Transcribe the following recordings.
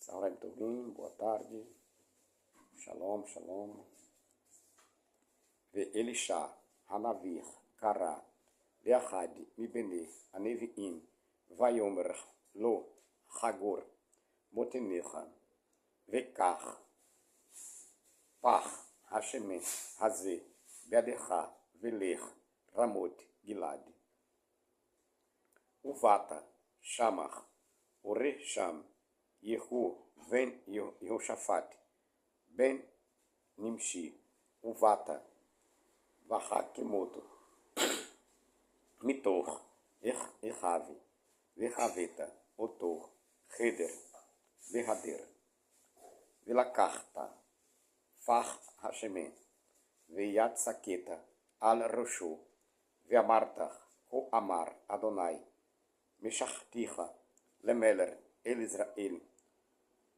Saurem Tovim, boa tarde. Shalom, shalom. Elisha, Hanavir, Kara, Leachad, Mibene, Aneviim, Vayomer, Lo, Hagor, Motenecha, Vekar, Pach, Hashemen, Haze, Beadecha, Veler, Ramot, Gilad. Uvata, Shamar, Ore Sham, Yehu, Ben Yehoshaphat, Ben Nimshi, Uvata, Vahakimoto, Mitor, Errave, Verraveta, Otor, Heder, Verrader, Velakarta, Far Hashemen, Veyat Saketa, Al Roshu, Veamartar, Ho Amar, Adonai, Meshachticha, Lemeler, El Israel,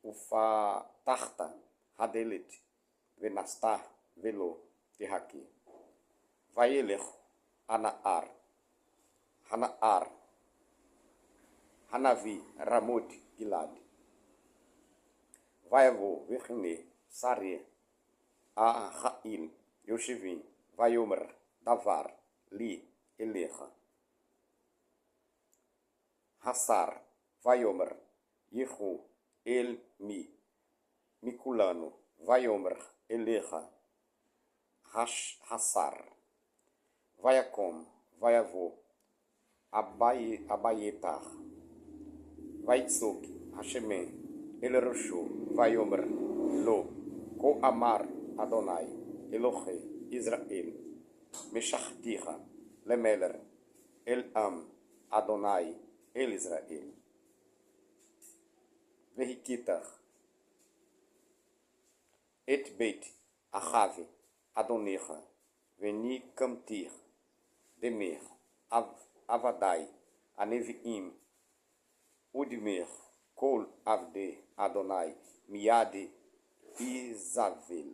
Ufatarta, Hadelet, Venastar, Velo, Terraqui. Vaeler, Anaar, Hanaar, Hanavi, Ramot, Gilad. Vaevo, Vechne, Sare, Ahail, Yoshevim, Vaiomer, Davar, Li, Elecha. Hassar, Vaiomer, Yehu, Mikulano, Vaiomer, Elecha, Hassar, Vaiacom, Vaiavô, Abaietar, Vaitzuk, Hashemen, Eleroshu, Vaiomer, Lo, Ko Amar, Adonai, Elohe, Israel, Meshachticha, Lemeler, El-Am, Adonai, El Israel. Vehikitar, Et Beit, Ahave, Adonecha, Veni Kamtir, Demer, Avadai, Aneviim, Udmer, Kol Avde, Adonai, Miade, Izavel,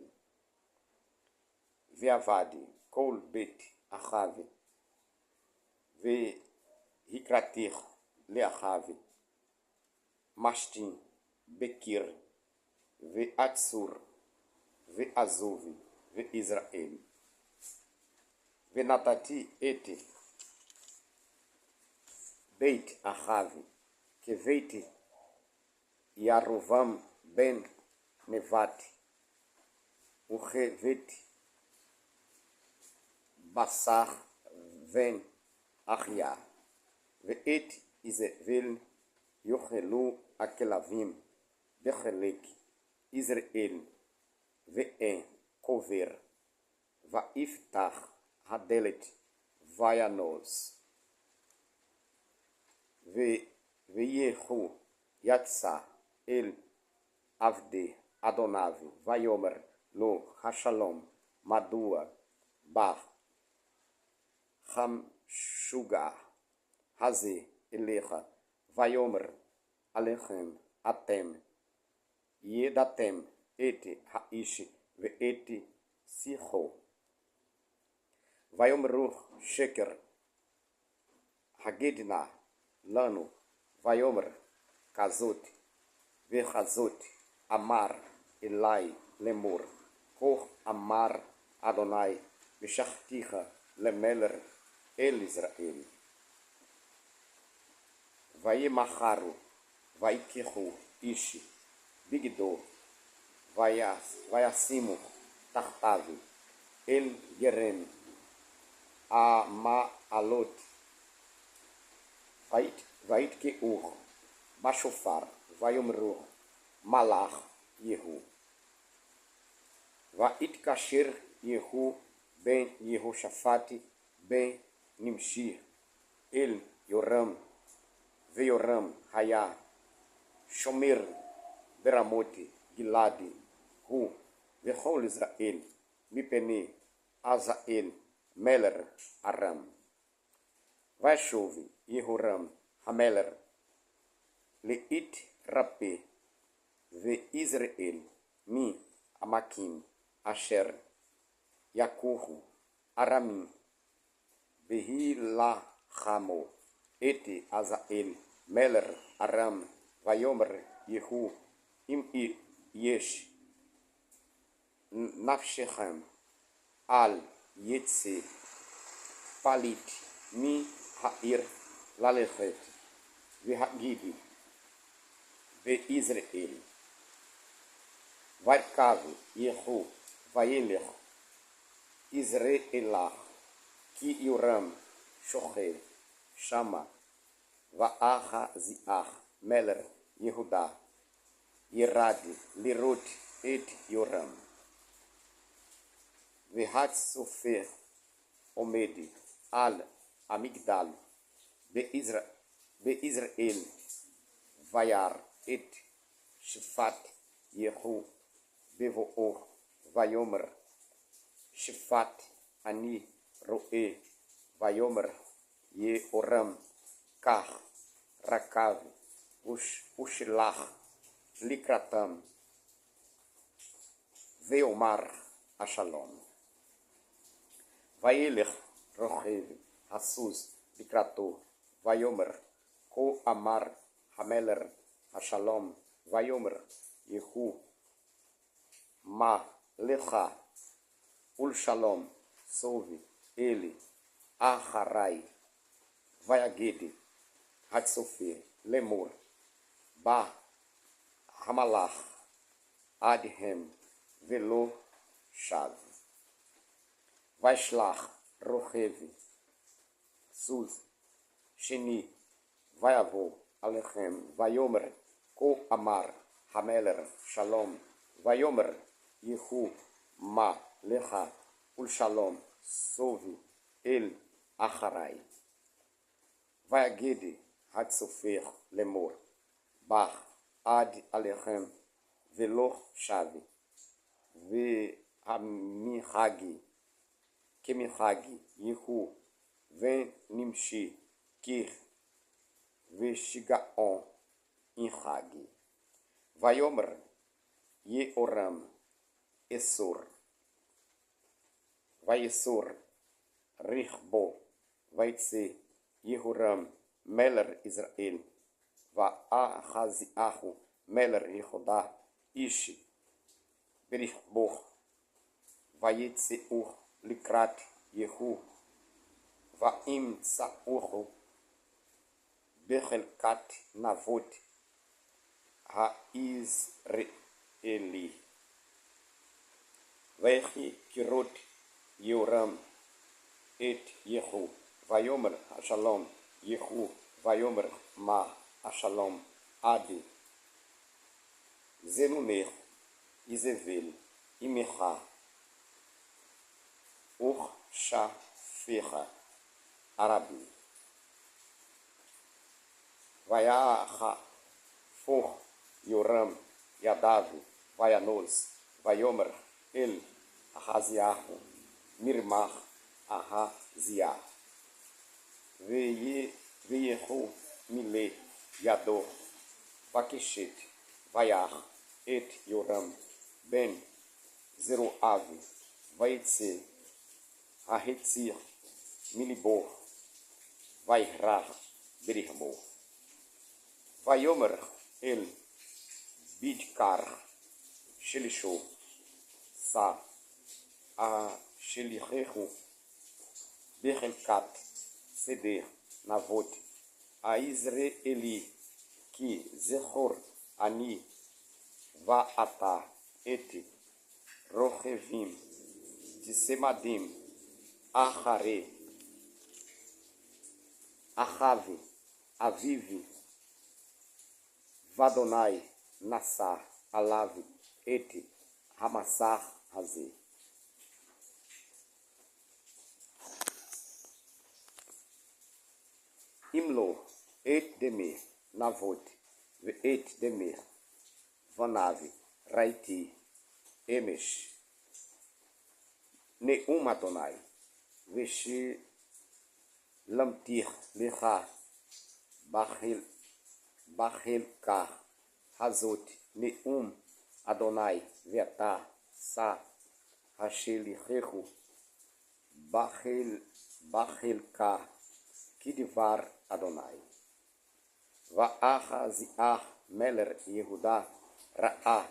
Veavade, Kol Bet, Ahave, Vehikratir, Leahave, Mastim, Bekir, Veatsur, Veazuv, Veisrael. Venatati ete, Beit Ahave, Kevete, Yarovam ben Nevati, Uchevete, Basar ven Achia, Veet Izevel, Yochelu Akelavim, Bechelek, Israel, Ve'en, Kover, Vaiftar, Hadelet, Vayanos, Veyehu, Yatsa, El, Avde, Adonavi, Vayomer, Lo, Hashalom, Madua, Bar, Hamshugar, Haze, Elecha, Vayomer, Alechem, Atem, Yedatem, Ete, Haish, Ve'ete, Sicho, Vayomeru, Sheker, Hagedna, Lano, Vayomer, Kazot, Vechazot, Amar, Elai, Lemur, Kor Amar, Adonai, Meshachticha, Lemeler, El Israel. Vaimacharu, Vaikihu, Ishi, Bigdo, Vaiasimu, Tartavi, El Geren, Amaalot, Vait Keur, Bashofar, Vayomru, Malach, Yehu. Vait Kasher, Yehu, Ben Yehoshaphat, Ben Nimshir, El Yoram, Veoram, Haya, Shomer, Beramote, Giladi, Hu, Vechol Israel, Mipene, Azael, Meler, Aram. Vaishove, Yehoram, Hameler, Leit Rape, Ve Israel, Mi, Amakim, Asher, Yakuhu, Aramim, Behilachamo, Ete, Azael, Meler, Aram, Vayomer, Yehu, im yesh nafshechem al yetse palit mi ha'ir lalechet v'hagidi ve'Israel varkav yehu vayelech Israelah ki yuram shocher shama va'acha ziach meler Yehuda ירד לראות את יורם. והצופר עומד על המגדל ביזרעאל וירא את שפט יהוא בבואו ויאמר שפט אני רואה ויאמר יהורם קח רכב ושלח לקראתם ויאמר השלום. וילך רוכב הסוס לקראתו ויאמר כה אמר המלך השלום ויאמר יהוא מה לך ולשלום סובי אלי אחרי ויגיד הצופר לאמור בא המלאך עד הם ולא שב. וישלח רוכב סוס שני ויבוא עליכם ויאמר כה אמר המלך שלום ויאמר יהוא מה לך ולשלום סובי אל אחרי. ויגיד הצופר לאמור בא עד עליכם ולא שב. והמחגי כמחגי יהוא ונמשי כיך ושיגעון יחגי. ויאמר יהורם אסור ויסור רכבו ויצא יהורם מלך ישראל ואחזיהו מלך יהודה איש ברכבו ויצאו לקראת יהוא וימצאוהו בחלקת נבות היזרעאלי. ויחי כראות יהורם את יהוא ויאמר השלום יהוא ויאמר מה השלום עדי זנונך איזבל עמך וכשפיך ערבי. ויהפוך יהורם ידיו וינוס ויאמר אל אחזיהו מרמך אחזיה ויהוא מילא ידו וקשת ויח את יהורם בן זרועיו ויצא ההציר מלבו ויהרג ברכבו. ויאמר אל בדקר שלישו שא אשליכהו בחלקת שדה נבות היזרעאלי כי זכור אני ואתה את רוכבים צמדים אחרי אחיו אביו ואדוני נשא עליו את המסך הזה. אם לא את דמי נבות ואת דמי בניו ראיתי אמש נאום אדוני ושלמתיך לך בחלקה הזאת נאום אדוני ואתה שא השליכהו בחלקה כדבר אדוני. ואחזיהו מלך יהודה Ra'a,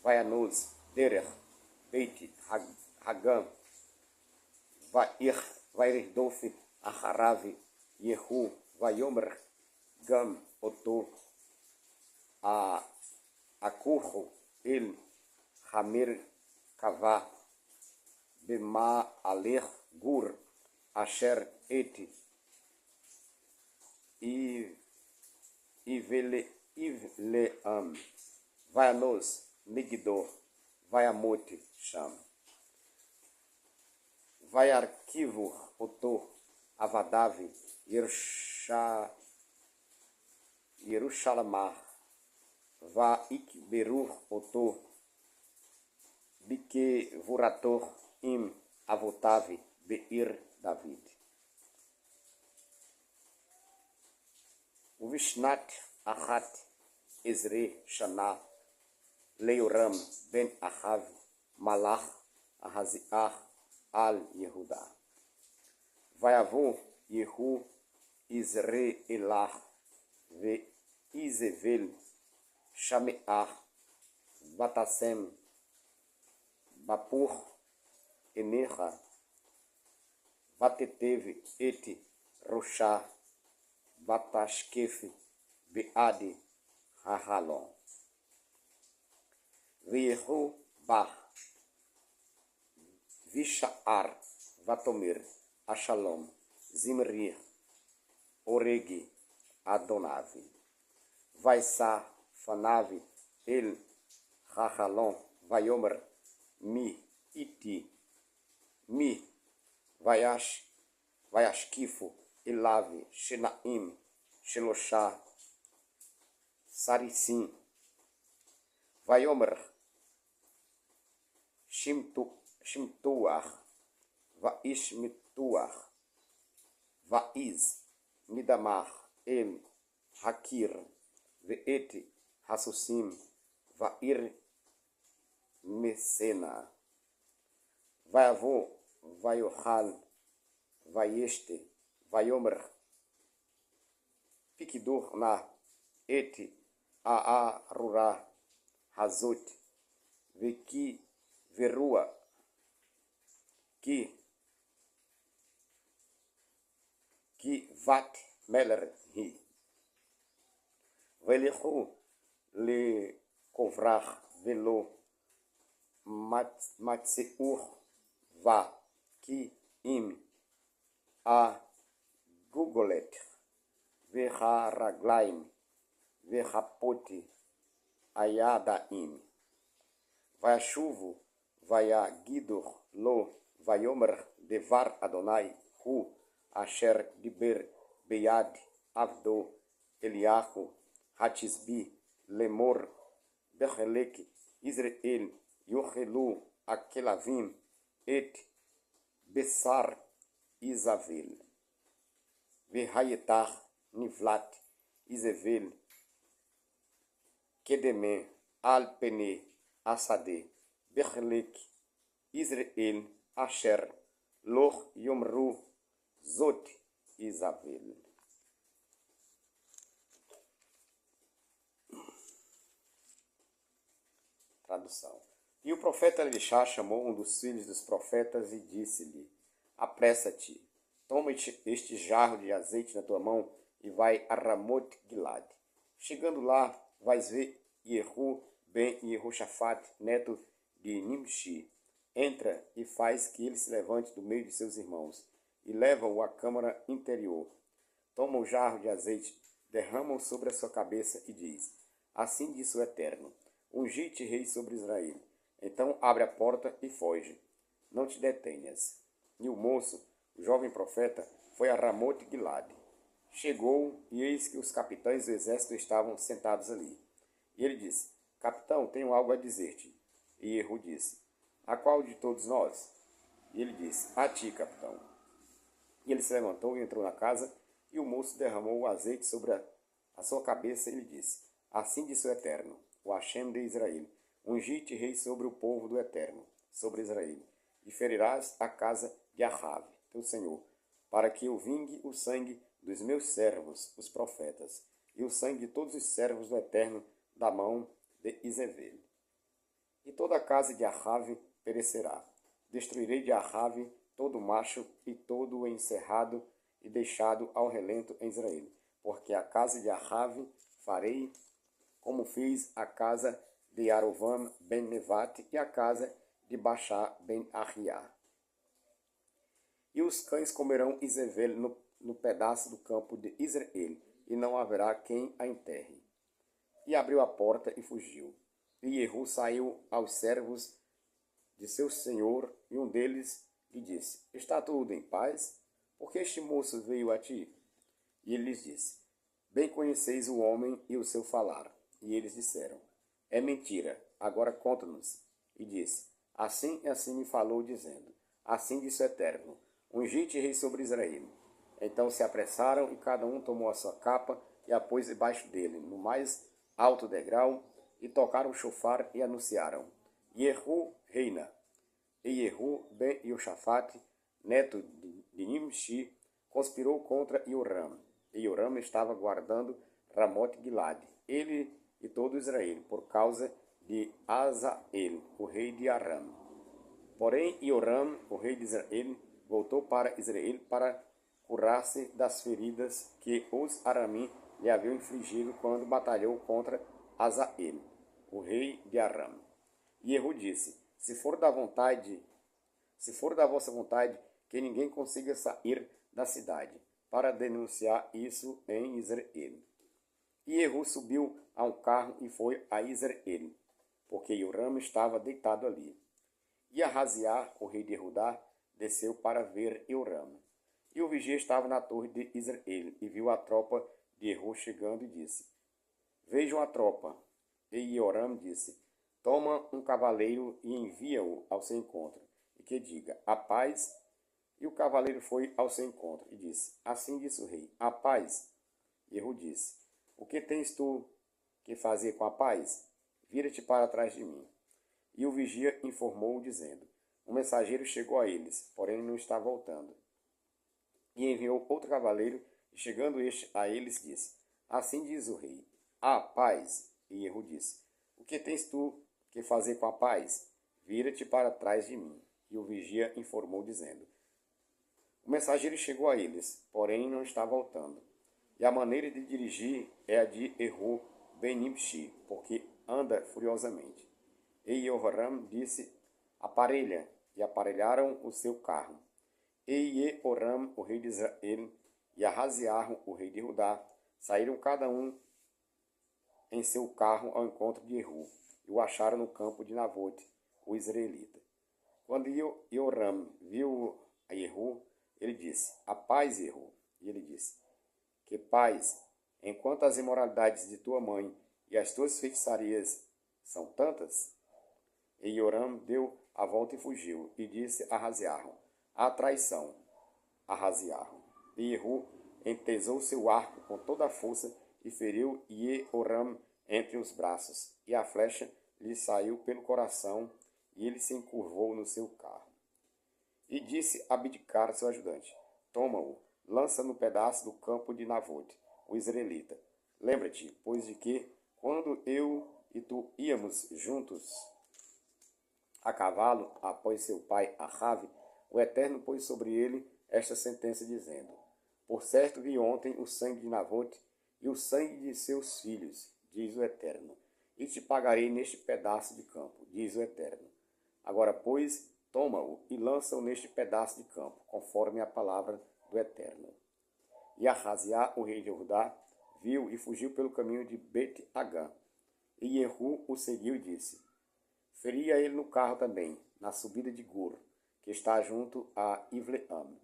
Vaianoz, Derer, Beit, Hagam, Vairdof, Aharav, Yehu, Vaiomer, Gam, Oto, Akurro, El, Hamir, Kavá, Bema, Aler, Gur, Asher, Et, Ivleam, Vaianoz, Migdor, Vaiamote, Sham, Vaiarquivo, Otor, Avadav, Yerushalamar, Vaikberur, Otor, Bikevurator, Im, Avotav, Beir, David. Vishnat, Ahat, Ezre, Shana, Leoram, Ben Ahav, Malach, Ahaziah, Al-Yehuda. Vaiavô, Yehu, Izreelah, Izevel, Shameah, Batasem, Bapur, Enerra, Vatetev, Et, Roshá, Batashkef, Beade, Hahalon. Vehu, Bar, Vishaar, Vatomer, Ashalom, Zimri, Oreg, Adonav, Vaisá, Fanav, El, Hahalon, Vaiomer, Mi, Iti, Mi, Vaiashkifo, Elav, Shenaim, Sheloshá, Sarisim, Vaiomer, Shimtuach, Vaishmituach, Vaiz, Midamar, El, Hakir, Veet, Hassusim, Vair, Messena, Vaiavô, Vaiohal, Vaieste, Vaiomer, Pikdor na, Et, Aarurá, Hazot, Veki, Verua, Ki Vat Meller Hi. Velehu le Kovrach Velo Matseur Va Ki Im A Gugolet Veharaglaim Verapoti Ayadaim. Vaiashuvu Vaiagidor Lo Vaiomer Devar Adonai Hu Asher Diber Beyad Avdo Eliahu Hatisbi Lemor Bechelek Israel Yochelu Akelavim Et Bessar Isavel Vehayetar Nivlat Izevel Kedeme Alpene Asade Bechelek Israel Asher Loch Yomru Zot Isavel. Tradução. E o profeta Elishá chamou um dos filhos dos profetas e disse-lhe: apressa-te, toma este jarro de azeite na tua mão e vai a Ramote Gilad. Chegando lá, vais ver Yehu ben Yehoshafat, neto de Nimshi. Entra e faz que ele se levante do meio de seus irmãos e leva-o à câmara interior. Toma o jarro de azeite, derrama-o sobre a sua cabeça e diz: assim diz o Eterno, ungi-te rei sobre Israel. Então abre a porta e foge. Não te detenhas. E o moço, o jovem profeta, foi a Ramote Gilad. Chegou e eis que os capitães do exército estavam sentados ali. E ele disse: capitão, tenho algo a dizer-te. E Yehu disse: a qual de todos nós? E ele disse: a ti, capitão. E ele se levantou e entrou na casa, e o moço derramou o azeite sobre a sua cabeça e lhe disse: assim disse o Eterno, o Hashem de Israel, ungi-te rei sobre o povo do Eterno, sobre Israel, e ferirás a casa de Ahav, teu senhor, para que eu vingue o sangue dos meus servos, os profetas, e o sangue de todos os servos do Eterno da mão de Izebel. E toda a casa de Ahabe perecerá. Destruirei de Ahabe todo macho e todo o encerrado e deixado ao relento em Israel. Porque a casa de Ahabe farei como fiz a casa de Arovam ben Nevate e a casa de Baixá ben Arriá. E os cães comerão Izebel no pedaço do campo de Israel, e não haverá quem a enterre. E abriu a porta e fugiu. E Jehu saiu aos servos de seu senhor, e um deles lhe disse: Está tudo em paz? Por que este moço veio a ti? E ele lhes disse: Bem conheceis o homem e o seu falar. E eles disseram: É mentira, agora conta-nos. E disse: Assim e assim me falou, dizendo: Assim disse o Eterno: Ungite rei sobre Israel. Então se apressaram, e cada um tomou a sua capa e a pôs debaixo dele, no mais alto degrau, e tocaram o chofar e anunciaram: Jehu reina. E Jehu ben Yoshafate, neto de Nimshi, conspirou contra Ioram. E Ioram estava guardando Ramote-Gilade, ele e todo Israel, por causa de Azael, o rei de Aram. Porém, Ioram, o rei de Israel, voltou para Israel para curar-se das feridas que os Aramim lhe haviam infligido quando batalhou contra Azael, o rei de Aram. E Jehu disse: Se for da vossa vontade, que ninguém consiga sair da cidade, para denunciar isso em Israel. E Jehu subiu a um carro e foi a Israel, porque Ioram estava deitado ali. E Ahaziá, o rei de Judá, desceu para ver Ioram. E o vigia estava na torre de Israel, e viu a tropa de Jehu chegando, e disse: Vejam a tropa. E Ioram disse: Toma um cavaleiro e envia-o ao seu encontro, e que diga: A paz. E o cavaleiro foi ao seu encontro, e disse: Assim disse o rei: A paz. Jehu disse: O que tens tu que fazer com a paz? Vira-te para trás de mim. E o vigia informou, dizendo: Um mensageiro chegou a eles, porém não está voltando. E enviou outro cavaleiro, e chegando este a eles, disse: Assim diz o rei: A paz. E Jehu disse: O que tens tu que fazer com a paz? Vira-te para trás de mim. E o vigia informou, dizendo: O mensageiro chegou a eles, porém não está voltando. E a maneira de dirigir é a de Jehu ben Nimshi, porque anda furiosamente. E Jehoram disse: Aparelha, e aparelharam o seu carro. E Jehoram, o rei de Israel, e Ahaziah, o rei de Judá, saíram cada um em seu carro ao encontro de Jehu, e o acharam no campo de Navote, o israelita. Quando Jehoram viu a Jehu, ele disse: A paz, Jehu. E ele disse: Que paz, enquanto as imoralidades de tua mãe e as tuas feitiçarias são tantas? E Jehoram deu a volta e fugiu, e disse a Ahaziah: A traição, Ahaziah. E Jehu entesou seu arco com toda a força e feriu Jehoram entre os braços, e a flecha lhe saiu pelo coração, e ele se encurvou no seu carro. E disse Abdicar, seu ajudante: Toma-o, lança no pedaço do campo de Navote, o israelita. Lembra-te, pois, de que, quando eu e tu íamos juntos a cavalo após seu pai Ahabe, o Eterno pôs sobre ele esta sentença, dizendo: Por certo vi ontem o sangue de Navote e o sangue de seus filhos, diz o Eterno, e te pagarei neste pedaço de campo, diz o Eterno. Agora, pois, toma-o e lança-o neste pedaço de campo, conforme a palavra do Eterno. E Ahaziah, o rei de Judá, viu e fugiu pelo caminho de Bet-Hagã. E Jehu o seguiu e disse: Feria ele no carro também, na subida de Gur, que está junto a Ivleam.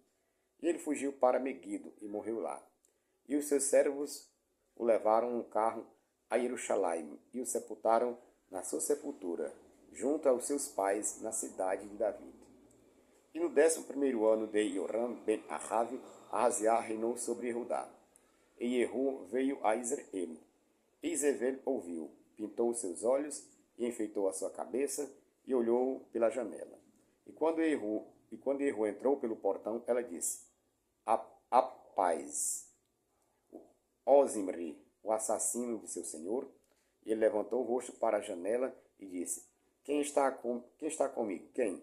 E ele fugiu para Meguido e morreu lá. E os seus servos o levaram no carro a Jerusalém e o sepultaram na sua sepultura, junto aos seus pais, na cidade de Davi. E no 11º ano de Ioram ben Ahabe, Ahaziah reinou sobre Judá. E Jehu veio a Israel. E Izebel ouviu, pintou os seus olhos e enfeitou a sua cabeça e olhou pela janela. E quando Jehu entrou pelo portão, ela disse: A paz. Ó Zimri, o assassino de seu senhor. Ele levantou o rosto para a janela e disse: quem está comigo? Quem?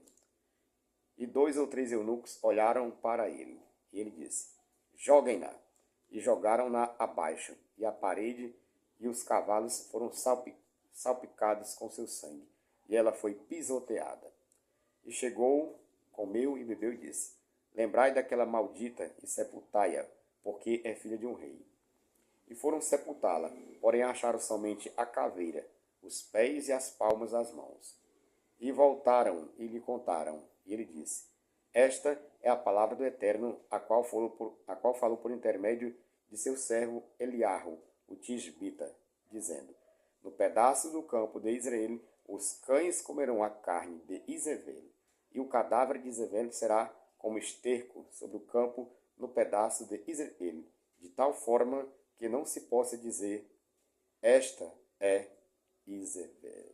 E 2 ou 3 eunucos olharam para ele. E ele disse: joguem-na. E jogaram-na abaixo, e a parede e os cavalos foram salpicados com seu sangue, e ela foi pisoteada. E chegou, comeu e bebeu e disse: lembrai daquela maldita e sepultai-a, porque é filha de um rei. E foram sepultá-la, porém acharam somente a caveira, os pés e as palmas das mãos. E voltaram e lhe contaram. E ele disse: esta é a palavra do Eterno, a qual falou por intermédio de seu servo Eliarro, o tisbita, dizendo: no pedaço do campo de Israel, os cães comerão a carne de Izebel, e o cadáver de Izebel será como esterco sobre o campo no pedaço de Izebel, de tal forma que não se possa dizer: esta é Izebel.